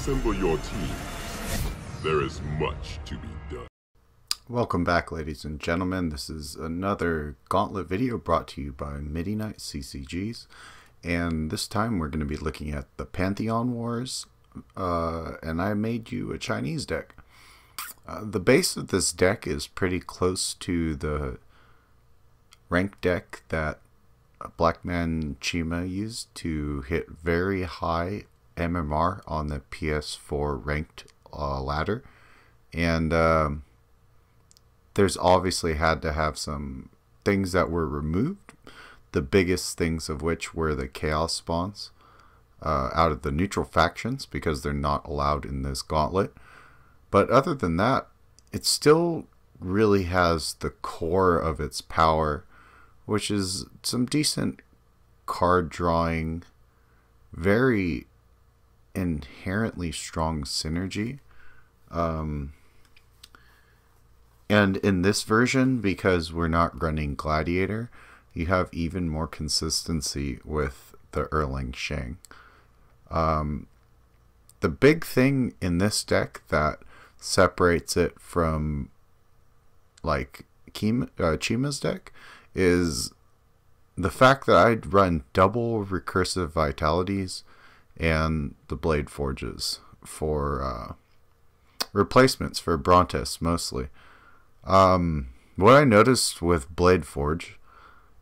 Assemble your team. There is much to be done. Welcome back, ladies and gentlemen. This is another Gauntlet video brought to you by Midi Knight CCGs. And this time we're going to be looking at the Pantheon Wars. And I made you a Chinese deck. The base of this deck is pretty close to the ranked deck that Blackman Chima used to hit very high MMR on the PS4 ranked ladder. And there's obviously had to have some things that were removed. The biggest things of which were the chaos spawns out of the neutral factions, because they're not allowed in this gauntlet. But other than that, it still really has the core of its power, which is some decent card drawing, very inherently strong synergy. And in this version, because we're not running Gladiator, you have even more consistency with the Erlang Shang. The big thing in this deck that separates it from like Chima's deck is the fact that I'd run double Recursive Vitalities and the Blade Forges for replacements for Brontes mostly. What I noticed with Blade Forge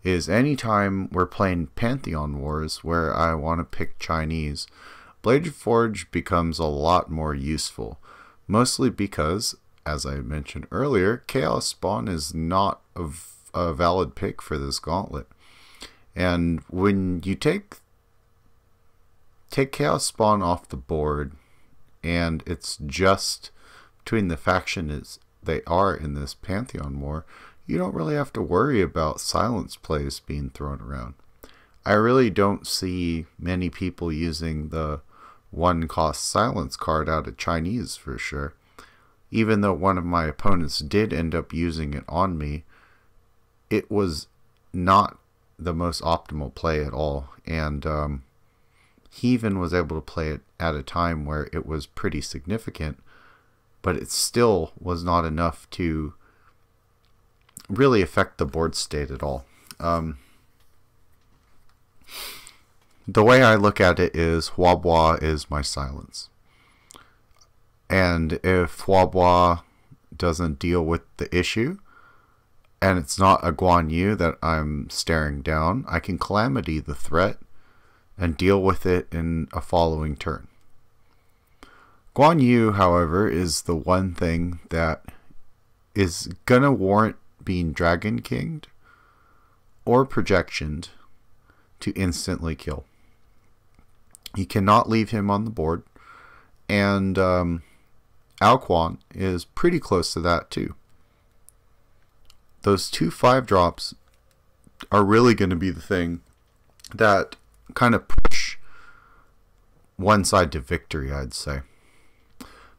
is anytime we're playing Pantheon Wars where I want to pick Chinese, Blade Forge becomes a lot more useful. Mostly because, as I mentioned earlier, Chaos Spawn is not a valid pick for this gauntlet. And when you take Chaos Spawn off the board, and it's just between the factions they are in this Pantheon War, you don't really have to worry about silence plays being thrown around. I really don't see many people using the one-cost silence card out of Chinese for sure. Even though one of my opponents did end up using it on me, it was not the most optimal play at all. And he even was able to play it at a time where it was pretty significant, but it still was not enough to really affect the board state at all. The way I look at it is Huabua is my silence. And if Huabua doesn't deal with the issue, and it's not a Guan Yu that I'm staring down, I can Calamity the threat and deal with it in a following turn. Guan Yu, however, is the one thing that is gonna warrant being Dragon Kinged or Projectioned to instantly kill. You cannot leave him on the board, and Kuang is pretty close to that too. Those 2 5-drops are really going to be the thing that kind of push one side to victory, I'd say.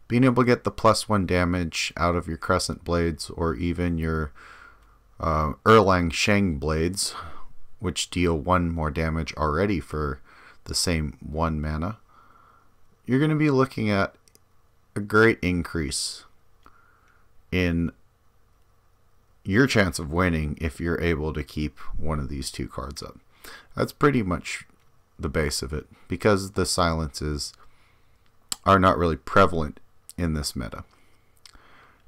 Being able to get the +1 damage out of your Crescent Blades, or even your Erlang Shang Blades, which deal 1 more damage already for the same 1 mana, you're going to be looking at a great increase in your chance of winning if you're able to keep one of these 2 cards up. That's pretty much the base of it, because the silences are not really prevalent in this meta.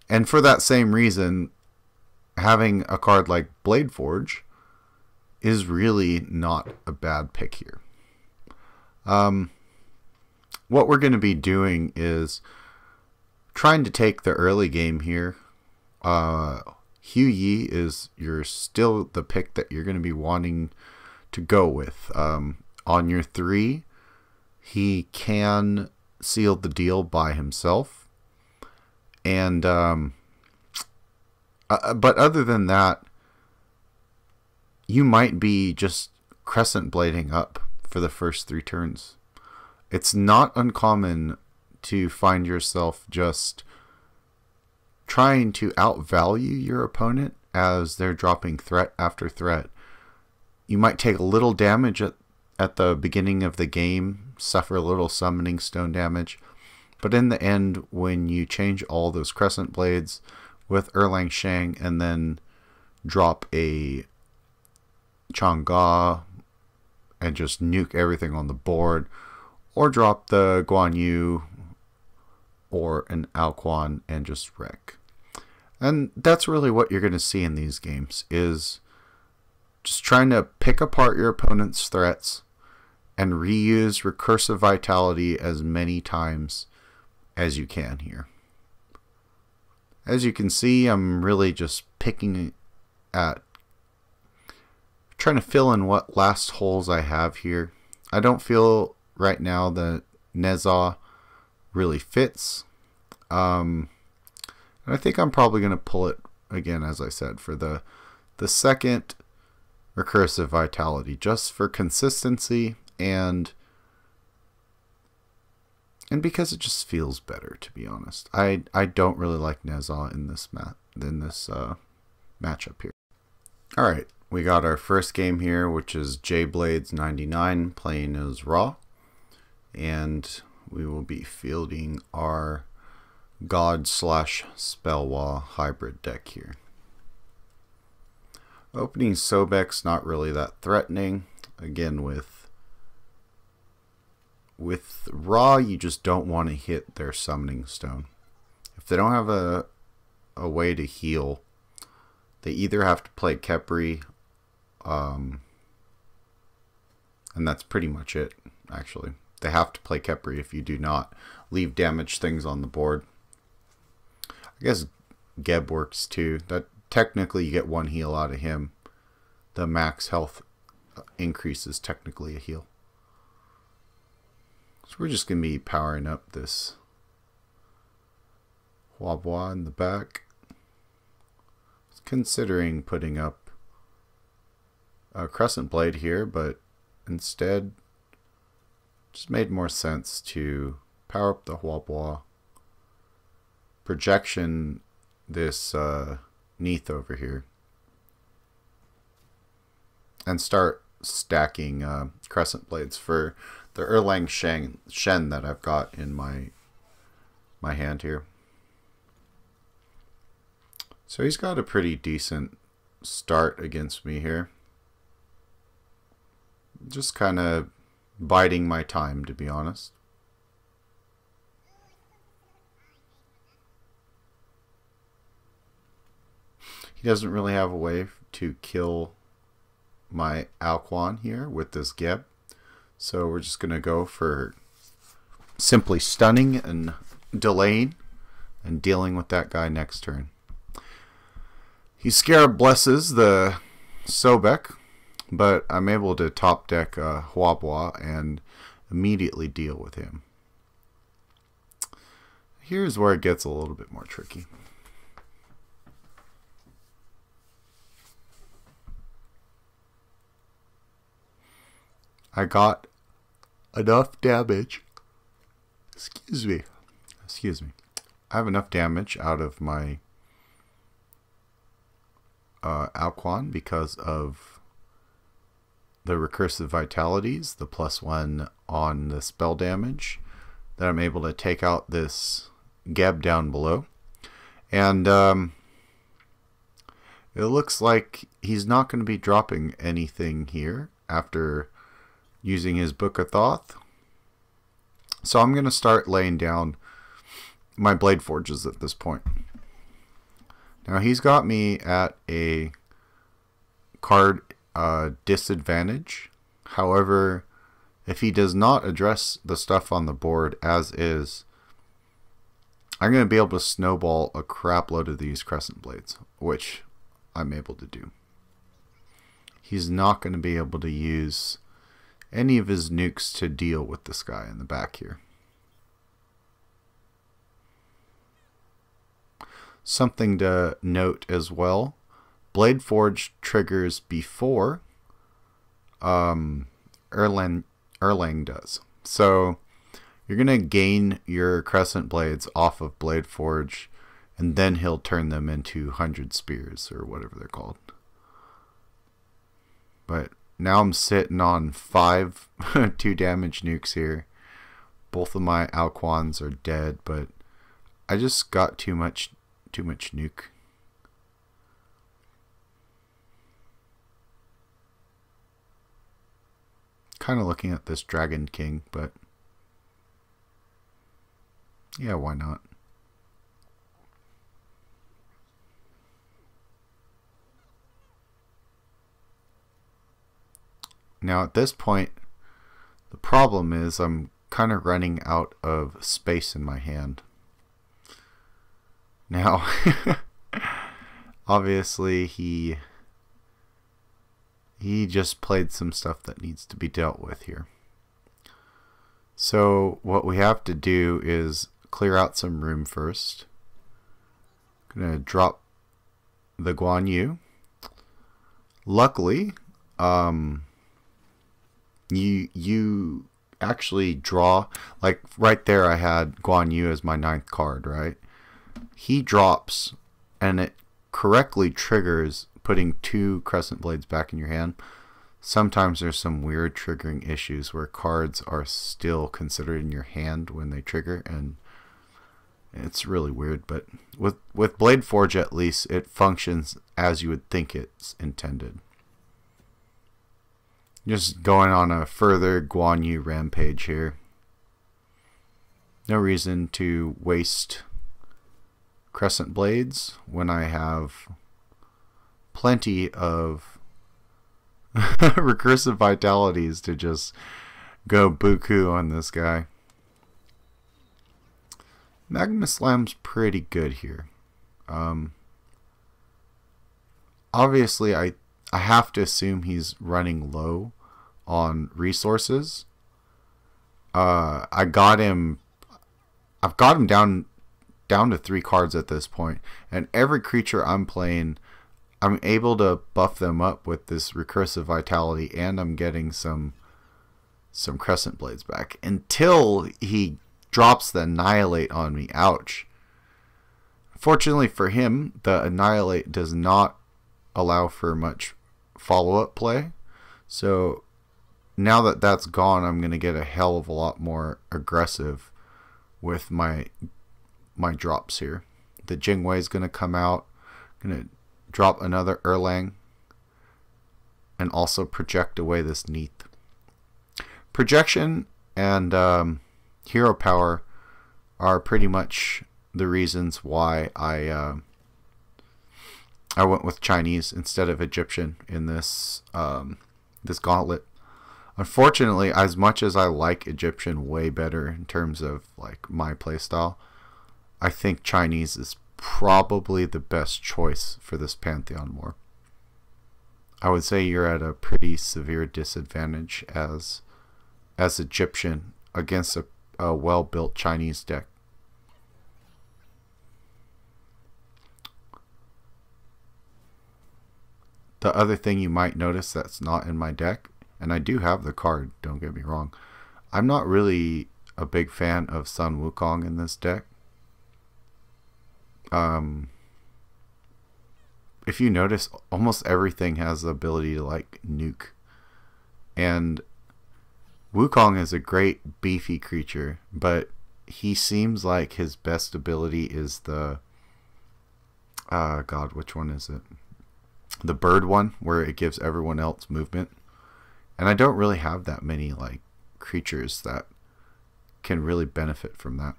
And for that same reason, having a card like Blade Forge is really not a bad pick here. What we're going to be doing is trying to take the early game here. Hugh Yi is still the pick that you're going to be wanting to go with. On your 3, he can seal the deal by himself. And but other than that, you might be just Crescent Blading up for the first 3 turns. It's not uncommon to find yourself just trying to outvalue your opponent as they're dropping threat after threat. You might take a little damage at the beginning of the game, suffer a little summoning stone damage, But in the end, when you change all those Crescent Blades with Erlang Shang and then drop a Chang'e and just nuke everything on the board, or drop the Guan Yu or an Alquan and just wreck. And that's really what you're going to see in these games, is just trying to pick apart your opponent's threats and reuse Recursive Vitality as many times as you can here. As you can see, I'm really just picking at trying to fill in what last holes I have here. I don't feel right now that NuWa really fits. And I think I'm probably going to pull it again, as I said, for the second Recursive Vitality, just for consistency and because it just feels better, to be honest. I don't really like NuWa in this matchup here. All right, we got our first game here, which is J-Blades 99 playing as Ra, and we will be fielding our God/Spellwa hybrid deck here. Opening Sobek's not really that threatening. Again, with Ra, you just don't want to hit their Summoning Stone. If they don't have a way to heal, they either have to play Khepri, and that's pretty much it, actually. They have to play Khepri if you do not leave damaged things on the board. I guess Geb works too. That technically you get one heal out of him. The max health increase is technically a heal. So we're just going to be powering up this Huabua in the back. Considering putting up a Crescent Blade here, but instead just made more sense to power up the Huabua, projection this Neath over here, and start stacking Crescent Blades for the Erlang Shen that I've got in my hand here. So he's got a pretty decent start against me here. Just kind of biding my time, to be honest. He doesn't really have a way to kill my Alquan here with this Geb. So we're just going to go for simply stunning and delaying and dealing with that guy next turn. He Scarab blesses the Sobek, but I'm able to top deck Huabua and immediately deal with him. Here's where it gets a little bit more tricky. I got enough damage. Excuse me. I have enough damage out of my Alquan because of the Recursive Vitalities, the +1 on the spell damage, that I'm able to take out this Geb down below. And it looks like he's not going to be dropping anything here after using his Book of Thoth. So I'm going to start laying down my Blade Forges at this point. Now he's got me at a card disadvantage. However, if he does not address the stuff on the board as is, I'm going to be able to snowball a crap load of these Crescent Blades, which I'm able to do. He's not going to be able to use any of his nukes to deal with this guy in the back here. Something to note as well, Blade Forge triggers before Erlang does. So you're going to gain your Crescent Blades off of Blade Forge, and then he'll turn them into 100 Spears, or whatever they're called. But now I'm sitting on 5 2 damage nukes here, Both of my Alquans are dead, but I just got too much nuke. Kind of looking at this Dragon King, but yeah, why not? Now at this point, the problem is I'm kind of running out of space in my hand. Now, obviously he just played some stuff that needs to be dealt with here. So what we have to do is clear out some room first. I'm gonna drop the Guan Yu. Luckily, you actually draw, like right there I had Guan Yu as my 9th card, right? He drops and it correctly triggers putting 2 Crescent Blades back in your hand. Sometimes there's some weird triggering issues where cards are still considered in your hand when they trigger, and it's really weird, but with Blade Forge at least it functions as you would think it's intended. Just going on a further Guan Yu rampage here. No reason to waste Crescent Blades when I have plenty of Recursive Vitalities to just go buku on this guy. Magma Slam's pretty good here. Obviously I have to assume he's running low on resources. I've got him down to 3 cards at this point, and every creature I'm playing, I'm able to buff them up with this Recursive Vitality, and I'm getting some Crescent Blades back until he drops the Annihilate on me. Ouch. Fortunately for him, the Annihilate does not allow for much follow-up play, so now that that's gone, I'm going to get a hell of a lot more aggressive with my drops here. The Jingwei is going to come out. I'm going to drop another Erlang and also project away this Neath. Projection and hero power are pretty much the reasons why I went with Chinese instead of Egyptian in this this gauntlet. Unfortunately, as much as I like Egyptian way better in terms of like my playstyle, I think Chinese is probably the best choice for this Pantheon War. I would say you're at a pretty severe disadvantage as Egyptian against a well-built Chinese deck. The other thing you might notice that's not in my deck, and I do have the card, don't get me wrong, I'm not really a big fan of Sun Wukong in this deck. If you notice, almost everything has the ability to like nuke, and Wukong is a great beefy creature, but he seems like his best ability is the God, which one is it? The bird one, where it gives everyone else movement. And I don't really have that many like creatures that can really benefit from that.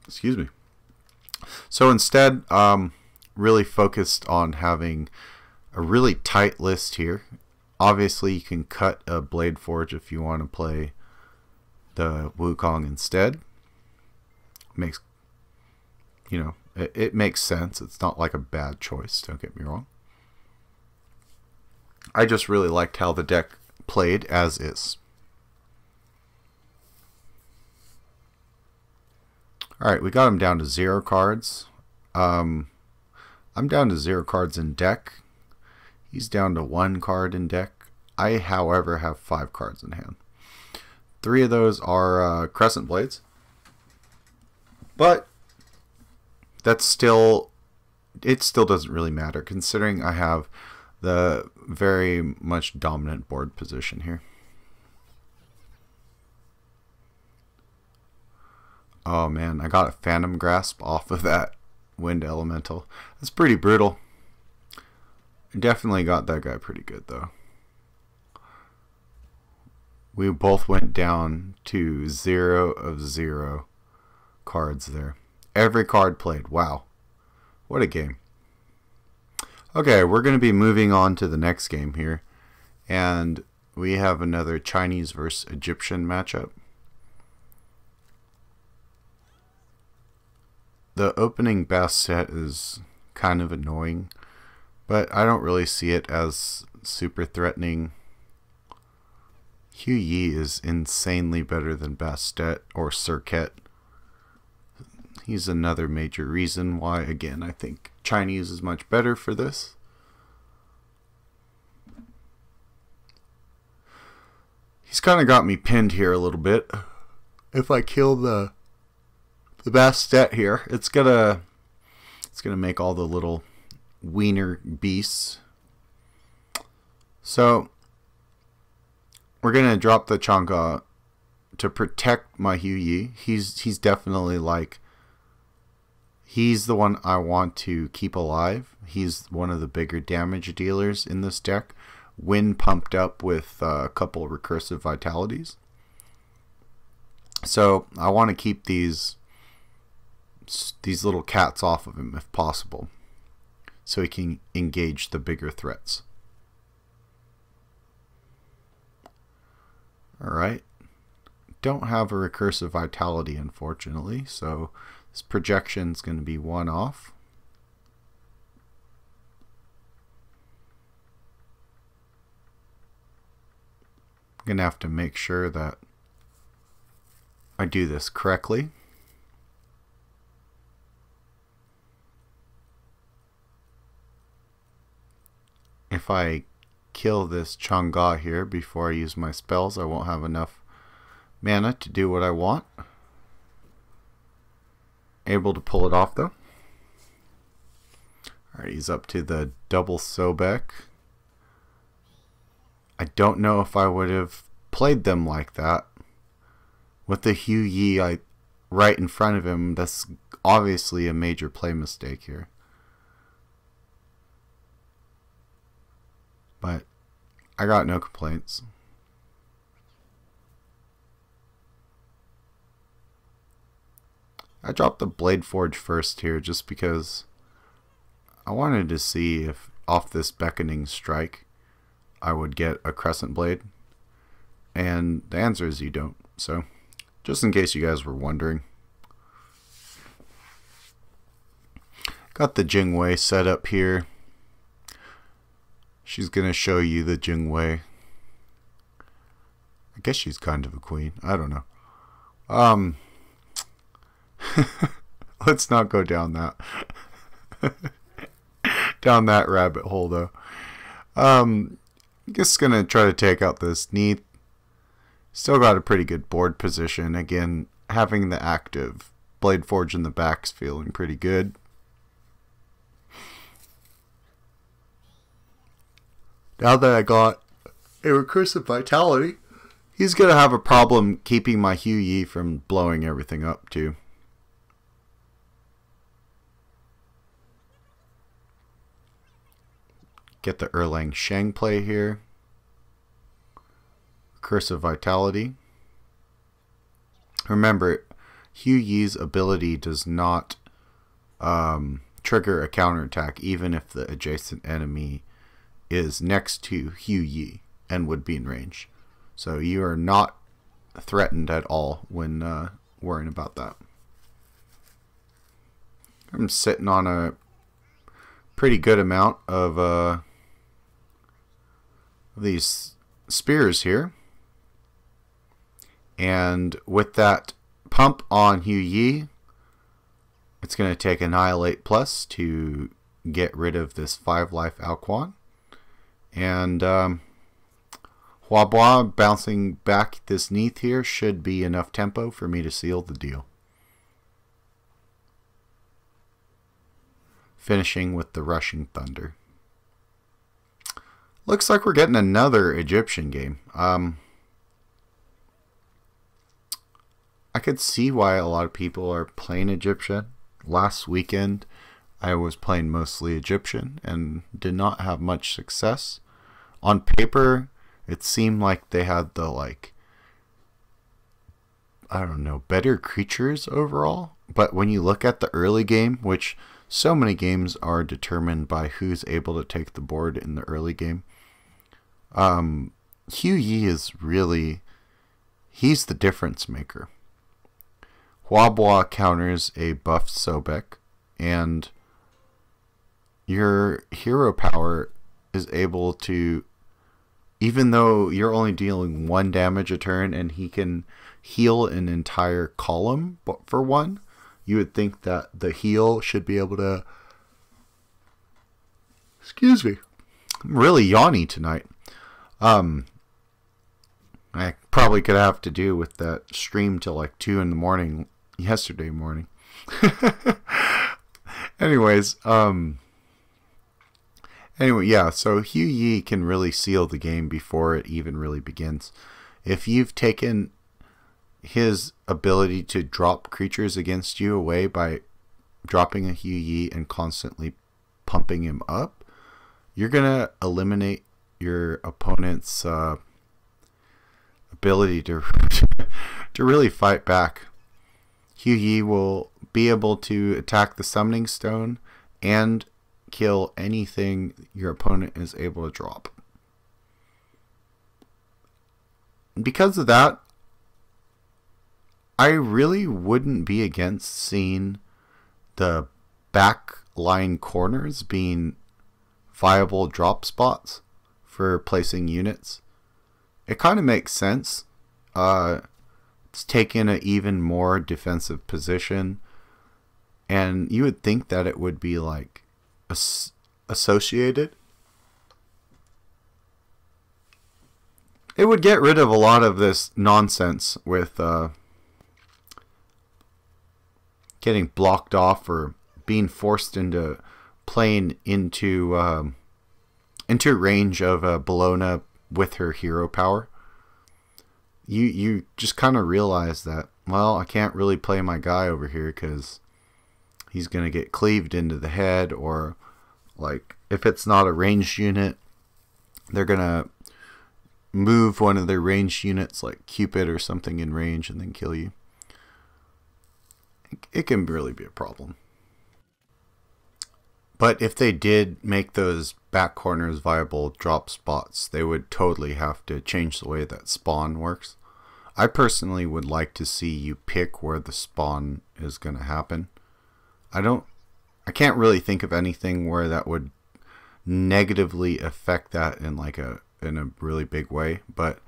Excuse me. So instead, really focused on having a really tight list here. Obviously, you can cut a Blade Forge if you want to play the Wukong instead. Makes, you know, it makes sense. It's not like a bad choice, don't get me wrong. I just really liked how the deck played as is. Alright, we got him down to 0 cards. I'm down to 0 cards in deck. He's down to 1 card in deck. I, however, have 5 cards in hand. 3 of those are Crescent Blades. But that's still, it still doesn't really matter, considering I have the very much dominant board position here. Oh man, I got a Phantom Grasp off of that Wind Elemental. That's pretty brutal. Definitely got that guy pretty good though. We both went down to 0 of 0 cards there. Every card played. Wow. What a game. Okay, we're going to be moving on to the next game here. And we have another Chinese versus Egyptian matchup. The opening best set is kind of annoying, but I don't really see it as super threatening. Hugh Yi is insanely better than Bastet or Circuit. He's another major reason why, again, I think Chinese is much better for this. He's kind of got me pinned here a little bit. If I kill the Bastet here, it's gonna make all the little wiener beasts. So we're gonna drop the Chang'e to protect my Hugh Yi. He's definitely like, he's the one I want to keep alive. He's one of the bigger damage dealers in this deck, when pumped up with a couple recursive vitalities. So I want to keep these little cats off of him if possible, so he can engage the bigger threats. Alright. Don't have a recursive vitality, unfortunately, so this projection is going to be 1 off. I'm going to have to make sure that I do this correctly. If I kill this Chang'e here before I use my spells, I won't have enough mana to do what I want. Able to pull it off though. Alright, he's up to the double Sobek. I don't know if I would have played them like that. With the Hugh Yi right in front of him, that's obviously a major play mistake here. But I got no complaints. I dropped the Blade Forge first here just because I wanted to see if off this Beckoning Strike I would get a Crescent Blade. And the answer is you don't. So, just in case you guys were wondering. Got the Jingwei set up here. She's going to show you the Jingwei. I guess she's kind of a queen. I don't know. Let's not go down that rabbit hole though. I'm just going to try to take out this Neath. Still got a pretty good board position. Again, having the active Blade Forge in the back's feeling pretty good. Now that I got a Recursive Vitality, he's going to have a problem keeping my Hugh Yi from blowing everything up too. Get the Erlang Shang play here. Recursive Vitality. Remember, Hugh Yi's ability does not trigger a counterattack even if the adjacent enemy is next to Hugh Yi and would be in range. So you are not threatened at all when worrying about that. I'm sitting on a pretty good amount of these spears here. And with that pump on Hugh Yi, it's going to take Annihilate Plus to get rid of this 5-life Alquan. And Huabua bouncing back this Neath here should be enough tempo for me to seal the deal. Finishing with the Rushing Thunder. Looks like we're getting another Egyptian game. I could see why a lot of people are playing Egyptian. Last weekend, I was playing mostly Egyptian and did not have much success. On paper, it seemed like they had the, like, I don't know, better creatures overall. But when you look at the early game, which so many games are determined by who's able to take the board in the early game, Hugh Yi is really, he's the difference maker. Huabua counters a buffed Sobek, and your hero power is able to, even though you're only dealing 1 damage a turn and he can heal an entire column for 1, you would think that the heal should be able to... Excuse me. I'm really yawny tonight. I probably could have to do with that stream till like 2 in the morning yesterday morning. Anyways, anyway, yeah, so Hugh Yi can really seal the game before it even really begins. If you've taken his ability to drop creatures against you away by dropping a Hugh Yi and constantly pumping him up, you're going to eliminate your opponent's ability to to really fight back. Hugh Yi will be able to attack the summoning stone and kill anything your opponent is able to drop. Because of that, I really wouldn't be against seeing the back line corners being viable drop spots for placing units. It kind of makes sense. It's taken an even more defensive position, and you would think that it would be like associated. It would get rid of a lot of this nonsense with getting blocked off or being forced into playing into range of Bologna with her hero power. You just kind of realize that, well, I can't really play my guy over here because he's going to get cleaved into the head, or like if it's not a ranged unit, they're going to move one of their ranged units like Cupid or something in range and then kill you. It can really be a problem. But if they did make those back corners viable drop spots, they would totally have to change the way that spawn works. I personally would like to see you pick where the spawn is going to happen. I can't really think of anything where that would negatively affect that in like in a really big way, but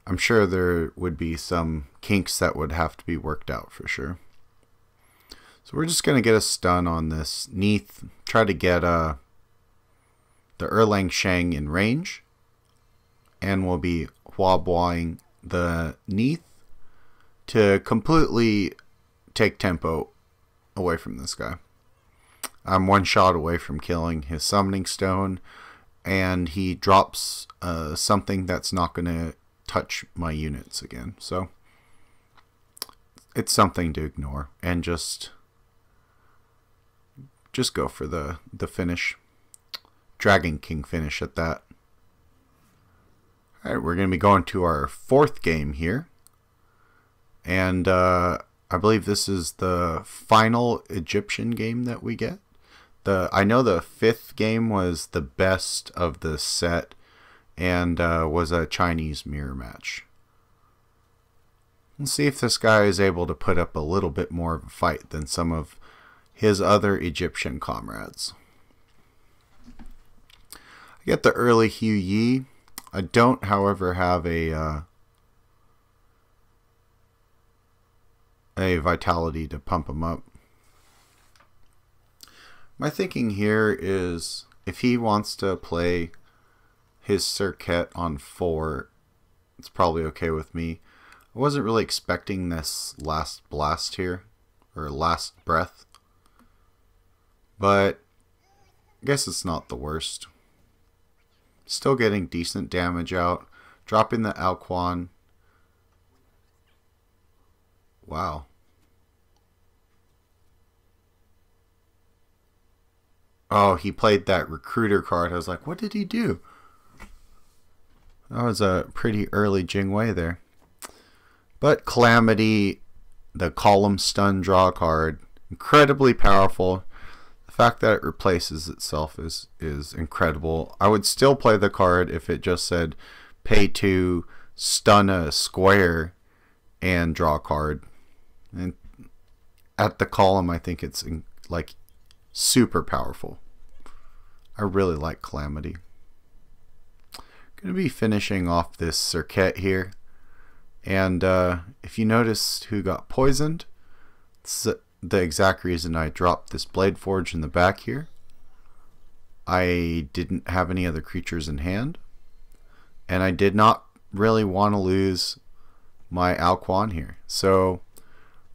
I'm sure there would be some kinks that would have to be worked out for sure. So we're just going to get a stun on this Neath, try to get the Erlang Shang in range, and we'll be Huabuaing the Neath to completely take tempo away from this guy. I'm 1 shot away from killing his summoning stone, and he drops something that's not going to touch my units again. So it's something to ignore and just go for the finish. Dragon King finish at that. Alright, we're going to be going to our 4th game here. And I believe this is the final Egyptian game that we get. I know the 5th game was the best of the set and was a Chinese mirror match. Let's see if this guy is able to put up a little bit more of a fight than some of his other Egyptian comrades. I get the early Hugh Yi. I don't, however, have a vitality to pump him up. My thinking here is if he wants to play his Circuit on 4, it's probably okay with me. I wasn't really expecting this last blast here, or last breath, but I guess it's not the worst. Still getting decent damage out, dropping the Alquan. Wow. Oh, he played that recruiter card. I was like, what did he do? That was a pretty early Jingwei there. But Calamity, the column stun draw card, incredibly powerful. The fact that it replaces itself is incredible. I would still play the card if it just said pay 2, stun a square, and draw a card. And at the column, I think it's like super powerful. I really like Calamity. Going to be finishing off this Circuit here. And if you notice who got poisoned, it's the exact reason I dropped this Blade Forge in the back here. I didn't have any other creatures in hand. And I did not really want to lose my Guan here. So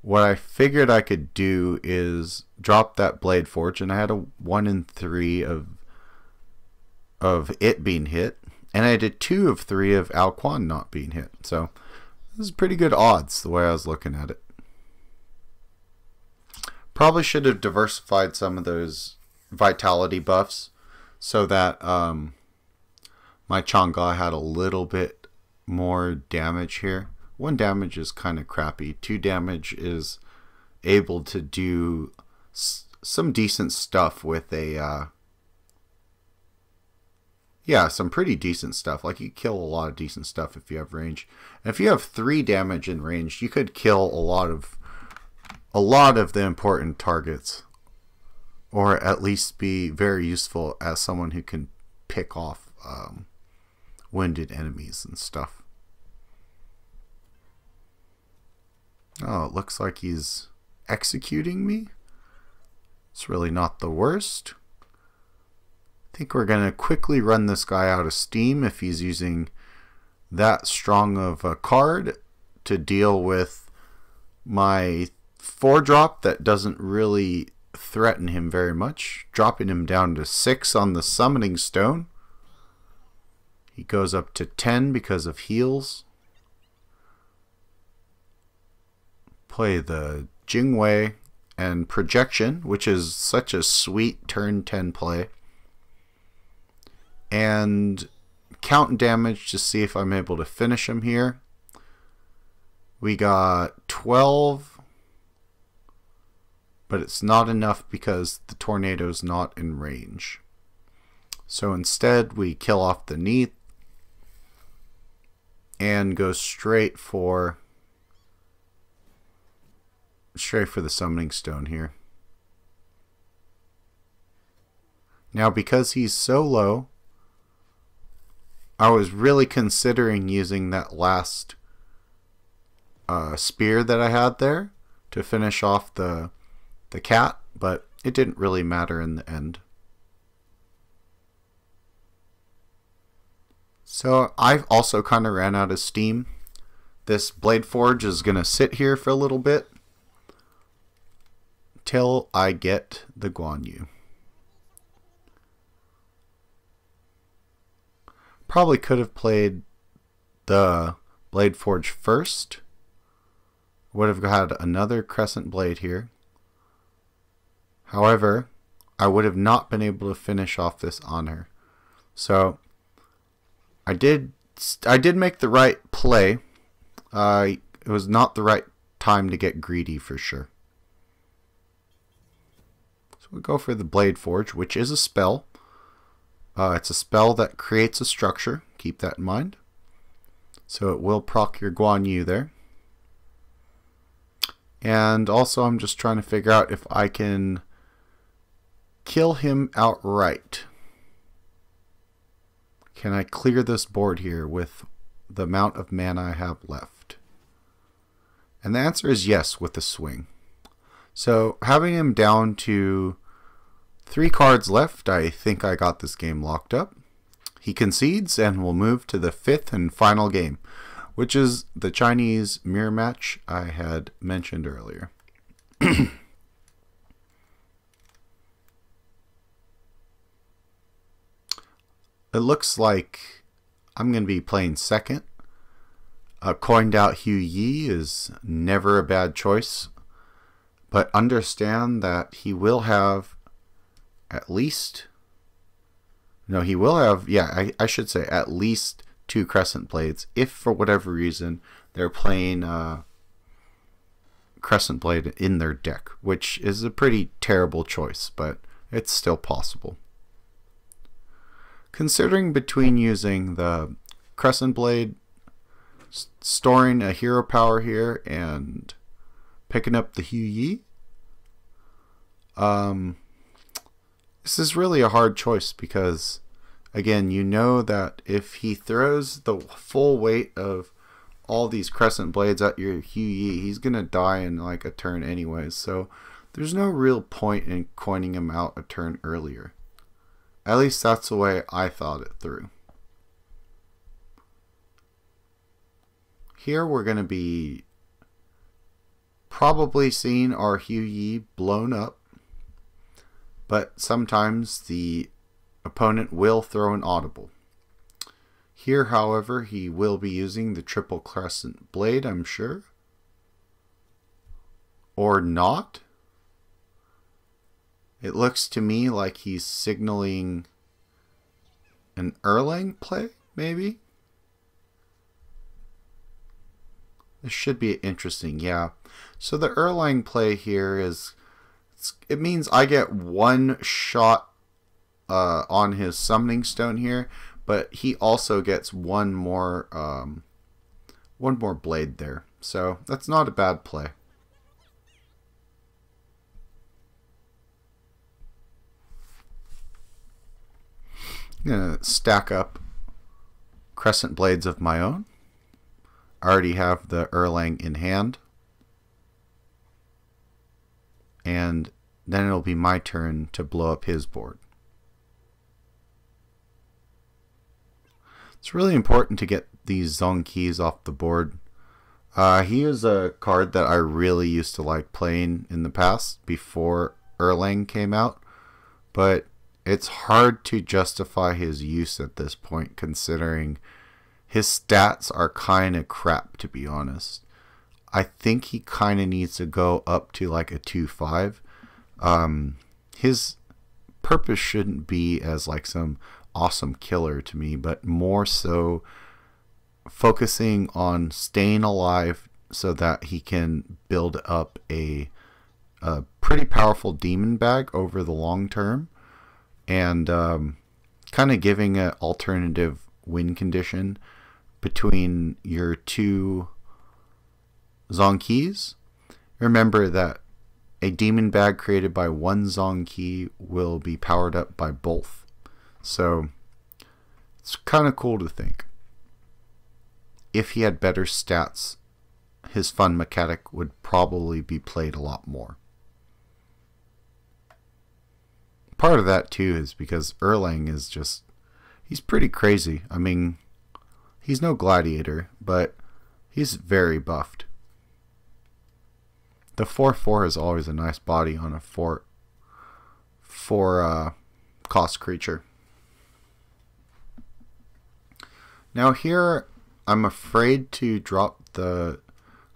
what I figured I could do is drop that Blade Forge, and I had a 1 in 3 of it being hit, and I did 2 of 3 of Guan not being hit. So this is pretty good odds the way I was looking at it. Probably should have diversified some of those vitality buffs so that my Chang'e had a little bit more damage here. 1 damage is kind of crappy. 2 damage is able to do some decent stuff with a yeah, some pretty decent stuff. Like, you kill a lot of decent stuff if you have range. And if you have 3 damage in range, you could kill a lot of the important targets, or at least be very useful as someone who can pick off wounded enemies and stuff. Oh, it looks like he's executing me. It's really not the worst. I think we're going to quickly run this guy out of steam if he's using that strong of a card to deal with my 4-drop that doesn't really threaten him very much, dropping him down to 6 on the Summoning Stone. He goes up to 10 because of heals. Play the Jingwei and Projection, which is such a sweet turn 10 play. And count damage to see if I'm able to finish him here. We got 12, but it's not enough because the tornado's not in range. So instead we kill off the Neath and go straight for the Summoning Stone here. Now, because he's so low, I was really considering using that last spear that I had there to finish off the cat, but it didn't really matter in the end. So I've also kind of ran out of steam. This Blade Forge is going to sit here for a little bit till I get the Guan Yu. Probably could have played the Blade Forge first. Would have had another Crescent Blade here. However, I would have not been able to finish off this on her. So I did make the right play. It was not the right time to get greedy for sure. So we go for the Blade Forge, which is a spell. It's a spell that creates a structure. Keep that in mind. So it will proc your Guan Yu there. And also I'm just trying to figure out if I can kill him outright. Can I clear this board here with the amount of mana I have left? And the answer is yes with the swing. So having him down to 3 cards left, I think I got this game locked up. He concedes and will move to the 5th and final game, which is the Chinese mirror match I had mentioned earlier. It looks like I'm going to be playing second. Coined out HotG is never a bad choice, but understand that he will have at least, no, he will have, yeah, I should say at least 2 Crescent Blades if for whatever reason they're playing Crescent Blade in their deck, which is a pretty terrible choice, but it's still possible. Considering between using the Crescent Blade, storing a hero power here, and picking up the HotG, this is really a hard choice because, again, you know that if he throws the full weight of all these Crescent Blades at your HotG, he's going to die in like a turn anyways, so there's no real point in coining him out a turn earlier. At least that's the way I thought it through. Here we're going to be probably seeing our HotG blown up, but sometimes the opponent will throw an audible. Here, however, he will be using the triple Crescent Blade, I'm sure. Or not. It looks to me like he's signaling an Erlang play, maybe? This should be interesting, yeah. So the Erlang play here is, it means I get 1 shot on his summoning stone here, but he also gets one more blade there. So that's not a bad play. I'm going to stack up Crescent Blades of my own. I already have the Erlang in hand. And then it'll be my turn to blow up his board. It's really important to get these Zhongkeys off the board. He is a card that I really used to like playing in the past before Erlang came out, but it's hard to justify his use at this point considering his stats are kind of crap, to be honest. I think he kind of needs to go up to like a 2-5. His purpose shouldn't be as like some awesome killer to me, but more so focusing on staying alive so that he can build up a pretty powerful demon bag over the long term, and kind of giving an alternative win condition between your 2 Zhongkeys. Remember that a demon bag created by 1 Zhongkey will be powered up by both. So it's kind of cool to think. If he had better stats, his fun mechanic would probably be played a lot more. Part of that too is because Erlang is just, he's pretty crazy. I mean, he's no gladiator, but he's very buffed. The 4/4 is always a nice body on a 4 cost creature. Now here, I'm afraid to drop the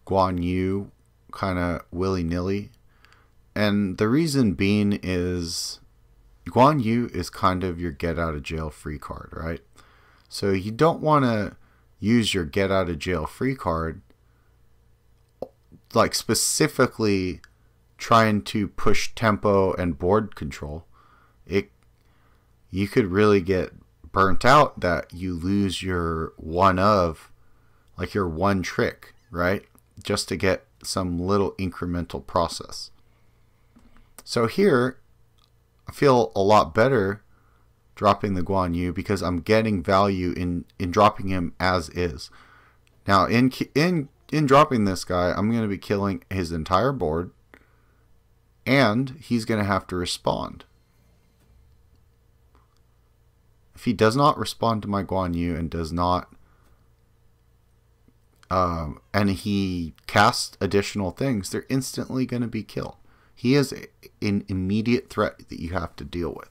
Guan kind of willy-nilly. And the reason being is Guan is kind of your get-out-of-jail-free card, right? So you don't want to use your get-out-of-jail-free card like specifically trying to push tempo and board control. You could really get burnt out that you lose your your one trick, right? Just to get some little incremental process. So here, I feel a lot better dropping the Guan because I'm getting value in dropping him as is. Now, in dropping this guy, I'm going to be killing his entire board, and he's going to have to respond. If he does not respond to my Guan and does not, and he casts additional things, they're instantly going to be killed. He is an immediate threat that you have to deal with.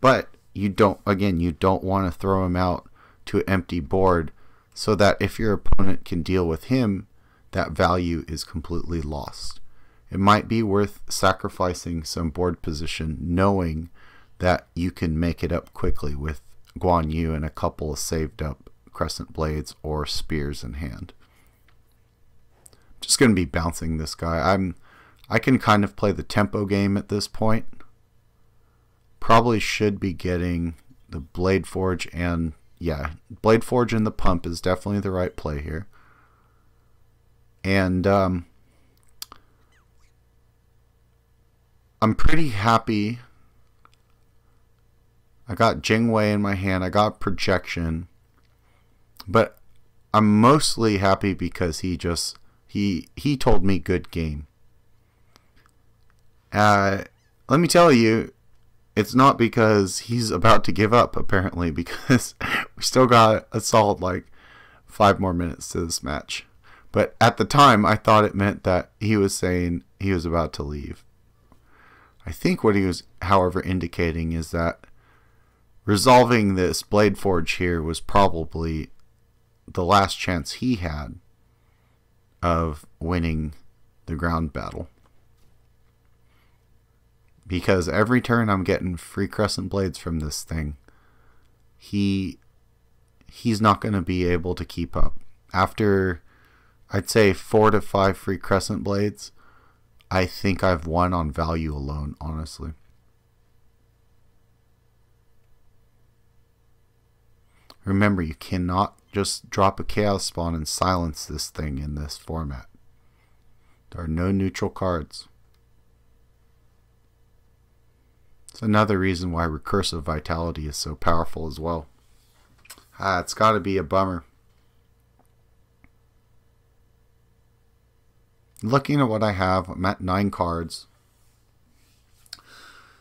But you don't want to throw him out to an empty board so that if your opponent can deal with him, that value is completely lost. It might be worth sacrificing some board position knowing that you can make it up quickly with Guan Yu and a couple of saved up crescent blades or spears in hand. Just going to be bouncing this guy. I can kind of play the tempo game at this point. Probably should be getting the Blade Forge, and yeah, Blade Forge and the pump is definitely the right play here. And I'm pretty happy. I got Jingwei in my hand. I got projection. But I'm mostly happy because he told me good game. Let me tell you, it's not because he's about to give up, apparently, because we still got a solid like 5 more minutes to this match. But at the time, I thought it meant that he was saying he was about to leave. I think what he was, however, indicating is that resolving this Blade Forge here was probably the last chance he had of winning the ground battle. Because every turn I'm getting free crescent blades from this thing. He's not going to be able to keep up. After, I'd say, 4 to 5 free crescent blades, I think I've won on value alone, honestly. Remember, you cannot just drop a chaos spawn and silence this thing in this format. There are no neutral cards. It's another reason why Recursive Vitality is so powerful as well. It's got to be a bummer. Looking at what I have, I'm at 9 cards.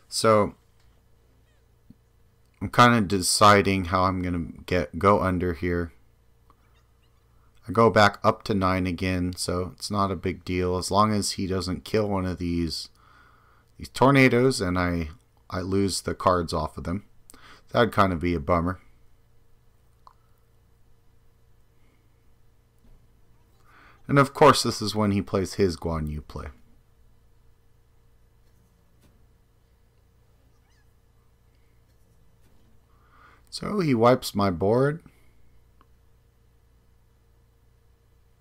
So I'm kind of deciding how I'm going to go under here. I go back up to 9 again, so it's not a big deal as long as he doesn't kill one of these tornadoes and I lose the cards off of them. That'd kind of be a bummer. And of course, this is when he plays his Guan Yu play. So he wipes my board.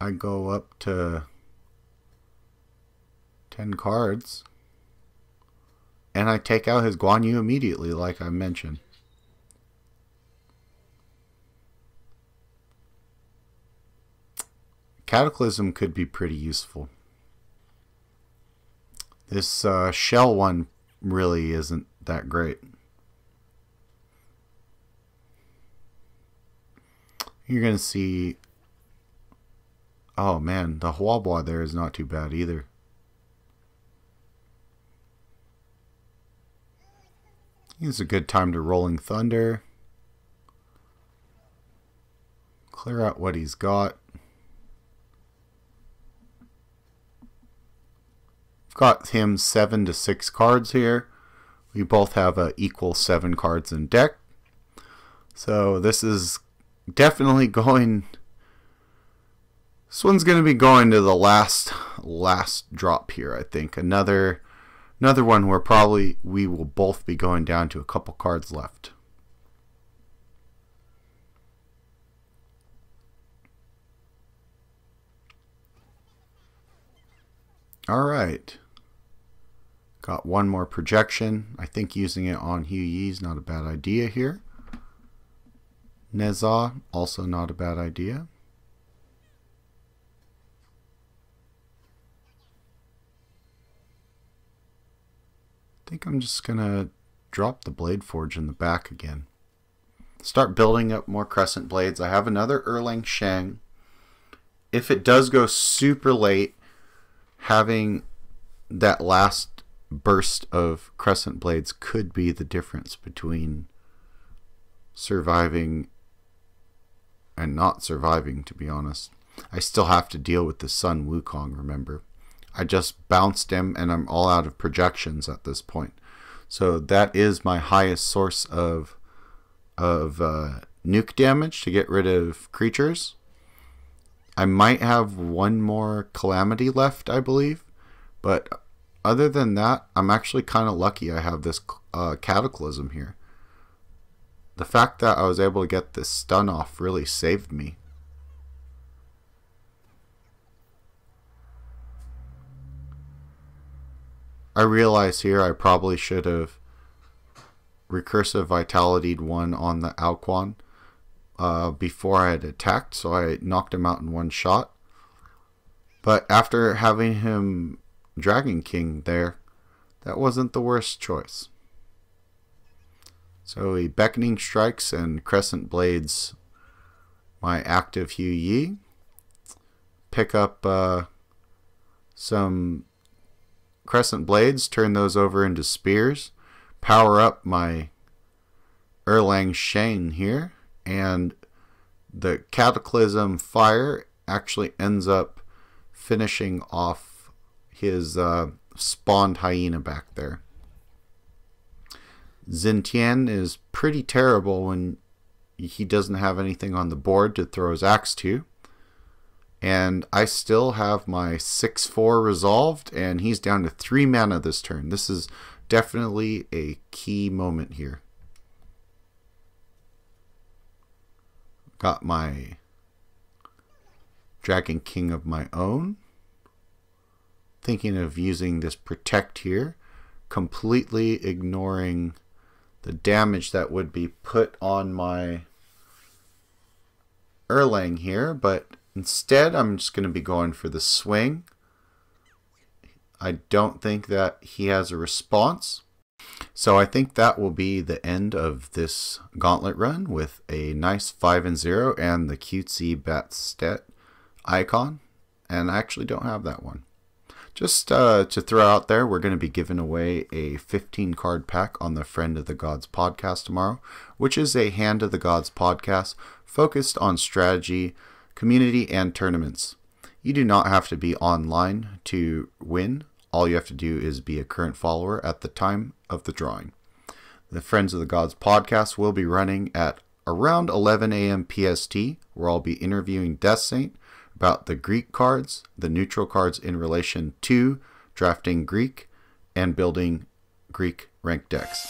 I go up to 10 cards. And I take out his Guan Yu immediately, like I mentioned. Cataclysm could be pretty useful. This shell one really isn't that great. You're going to see... Oh man, the Huabua there is not too bad either. It's a good time to Rolling Thunder. Clear out what he's got. I've got him 7 to 6 cards here. We both have a equal 7 cards in deck. So this is definitely going... This one's going to be going to the last drop here, I think. Another one where probably we will both be going down to a couple cards left. Alright. Got one more projection. I think using it on Hu Yi is not a bad idea here. Neza, also not a bad idea. I think I'm just going to drop the Blade Forge in the back again. Start building up more Crescent Blades. I have another Erlang Shang. If it does go super late, having that last burst of Crescent Blades could be the difference between surviving and not surviving, to be honest. I still have to deal with the Sun Wukong, remember. I just bounced him and I'm all out of projections at this point. So that is my highest source of nuke damage to get rid of creatures. I might have one more Calamity left, I believe. But other than that, I'm actually kind of lucky I have this Cataclysm here. The fact that I was able to get this stun off really saved me. I realize here I probably should have Recursive Vitality'd one on the Guan before I had attacked, so I knocked him out in one shot. But after having him Dragon King there, that wasn't the worst choice. So he Beckoning Strikes and Crescent Blades my active Hugh Yi. Pick up some Crescent Blades, turn those over into spears, power up my Erlang Shane here, and the Cataclysm Fire actually ends up finishing off his spawned hyena back there. Xintian is pretty terrible when he doesn't have anything on the board to throw his axe to. And I still have my 6/4 resolved, and he's down to 3 mana this turn. This is definitely a key moment here. Got my Dragon King of my own. Thinking of using this Protect here, completely ignoring the damage that would be put on my Erlang here, but instead I'm just going to be going for the swing. I don't think that he has a response. So I think that will be the end of this Gauntlet run with a nice 5-0 and the cutesy Batstet icon. And I actually don't have that one. Just to throw out there, we're going to be giving away a 15 card pack on the Friend of the Gods podcast tomorrow, which is a Hand of the Gods podcast focused on strategy, community, and tournaments. You do not have to be online to win. All you have to do is be a current follower at the time of the drawing. The Friends of the Gods podcast will be running at around 11 a.m. PST, where I'll be interviewing Death Saint about the Greek cards, the neutral cards in relation to drafting Greek, and building Greek ranked decks.